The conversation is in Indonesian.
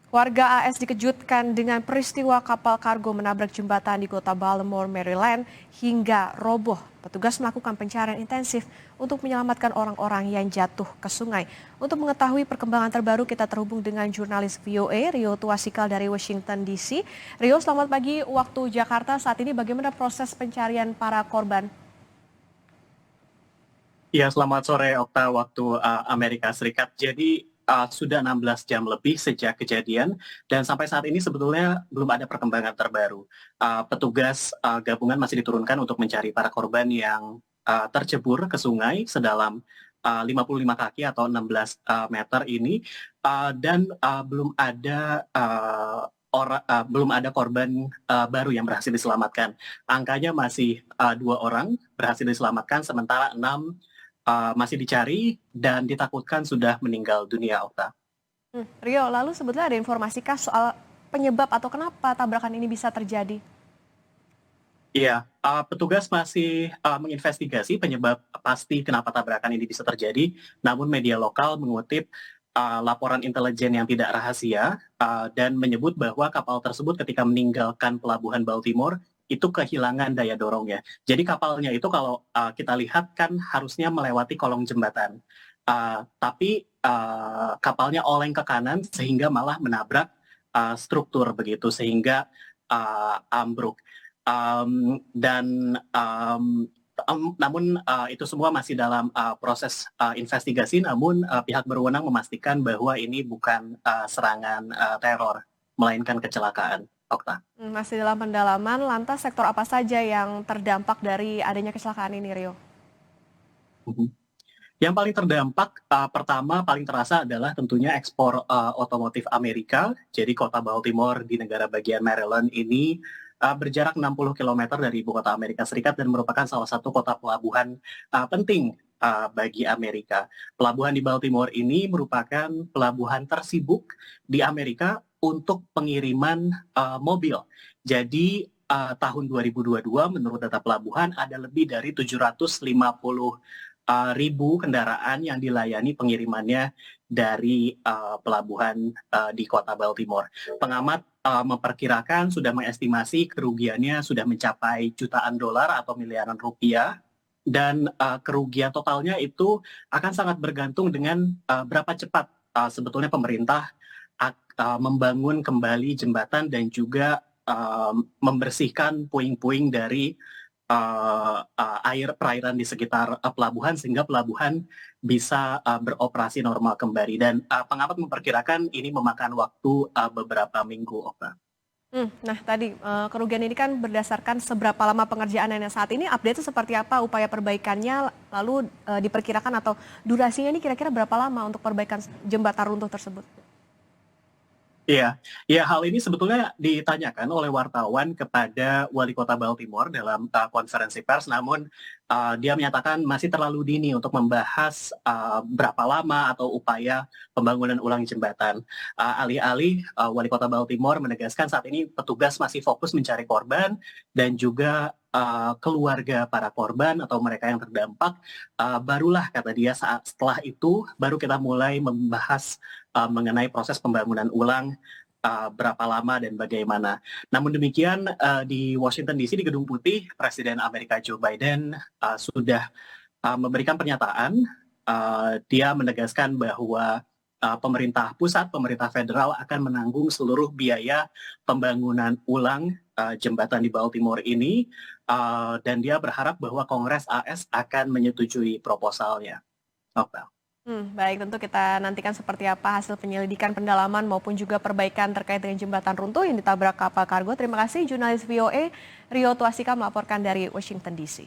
Warga AS dikejutkan dengan peristiwa kapal kargo menabrak jembatan di kota Baltimore, Maryland hingga roboh. Petugas melakukan pencarian intensif untuk menyelamatkan orang-orang yang jatuh ke sungai. Untuk mengetahui perkembangan terbaru, kita terhubung dengan jurnalis VOA Rio Tuasikal dari Washington DC. Rio, selamat pagi waktu Jakarta. Saat ini bagaimana proses pencarian para korban? Ya, selamat sore Okta waktu Amerika Serikat. Jadi sudah 16 jam lebih sejak kejadian dan sampai saat ini sebetulnya belum ada perkembangan terbaru. Petugas gabungan masih diturunkan untuk mencari para korban yang tercebur ke sungai sedalam 55 kaki atau 16 meter ini. Dan belum ada korban baru yang berhasil diselamatkan. Angkanya masih 2 orang berhasil diselamatkan, sementara 6 masih dicari dan ditakutkan sudah meninggal dunia, Okta. Rio, lalu sebetulnya ada informasikah soal penyebab atau kenapa tabrakan ini bisa terjadi? Iya, petugas masih menginvestigasi penyebab pasti kenapa tabrakan ini bisa terjadi, namun media lokal mengutip laporan intelijen yang tidak rahasia dan menyebut bahwa kapal tersebut ketika meninggalkan pelabuhan Baltimore itu kehilangan daya dorongnya. Jadi kapalnya itu kalau kita lihat kan harusnya melewati kolong jembatan. Tapi kapalnya oleng ke kanan sehingga malah menabrak struktur begitu sehingga ambruk. Namun itu semua masih dalam proses investigasi, namun pihak berwenang memastikan bahwa ini bukan serangan teror, melainkan kecelakaan. Okta. Masih dalam pendalaman, lantas sektor apa saja yang terdampak dari adanya kecelakaan ini, Rio? Mhm. Yang paling terdampak pertama paling terasa adalah tentunya ekspor otomotif Amerika. Jadi kota Baltimore di negara bagian Maryland ini berjarak 60 km dari ibu kota Amerika Serikat dan merupakan salah satu kota pelabuhan penting bagi Amerika. Pelabuhan di Baltimore ini merupakan pelabuhan tersibuk di Amerika untuk pengiriman mobil. Jadi tahun 2022 menurut data pelabuhan ada lebih dari 750 ribu kendaraan yang dilayani pengirimannya dari pelabuhan di kota Baltimore. Pengamat memperkirakan sudah mengestimasi kerugiannya sudah mencapai jutaan dolar atau miliaran rupiah dan kerugian totalnya itu akan sangat bergantung dengan berapa cepat sebetulnya pemerintah membangun kembali jembatan dan juga membersihkan puing-puing dari perairan di sekitar pelabuhan sehingga pelabuhan bisa beroperasi normal kembali dan pengamat memperkirakan ini memakan waktu beberapa minggu, Okta. Nah tadi kerugian ini kan berdasarkan seberapa lama pengerjaannya saat ini, update seperti apa upaya perbaikannya, lalu diperkirakan atau durasinya ini kira-kira berapa lama untuk perbaikan jembatan runtuh tersebut? Iya, ya hal ini sebetulnya ditanyakan oleh wartawan kepada wali kota Baltimore dalam konferensi pers, namun dia menyatakan masih terlalu dini untuk membahas berapa lama atau upaya pembangunan ulang jembatan. Alih-alih wali kota Baltimore menegaskan saat ini petugas masih fokus mencari korban dan juga keluarga para korban atau mereka yang terdampak. Barulah kata dia setelah itu baru kita mulai membahas mengenai proses pembangunan ulang berapa lama dan bagaimana. Namun demikian di Washington DC di Gedung Putih, Presiden Amerika Joe Biden sudah memberikan pernyataan. Dia menegaskan bahwa pemerintah pusat, pemerintah federal akan menanggung seluruh biaya pembangunan ulang jembatan di Baltimore ini dan dia berharap bahwa Kongres AS akan menyetujui proposalnya. Oke. Baik, tentu kita nantikan seperti apa hasil penyelidikan pendalaman maupun juga perbaikan terkait dengan jembatan runtuh yang ditabrak kapal kargo. Terima kasih jurnalis VOA Rio Tuasika melaporkan dari Washington DC.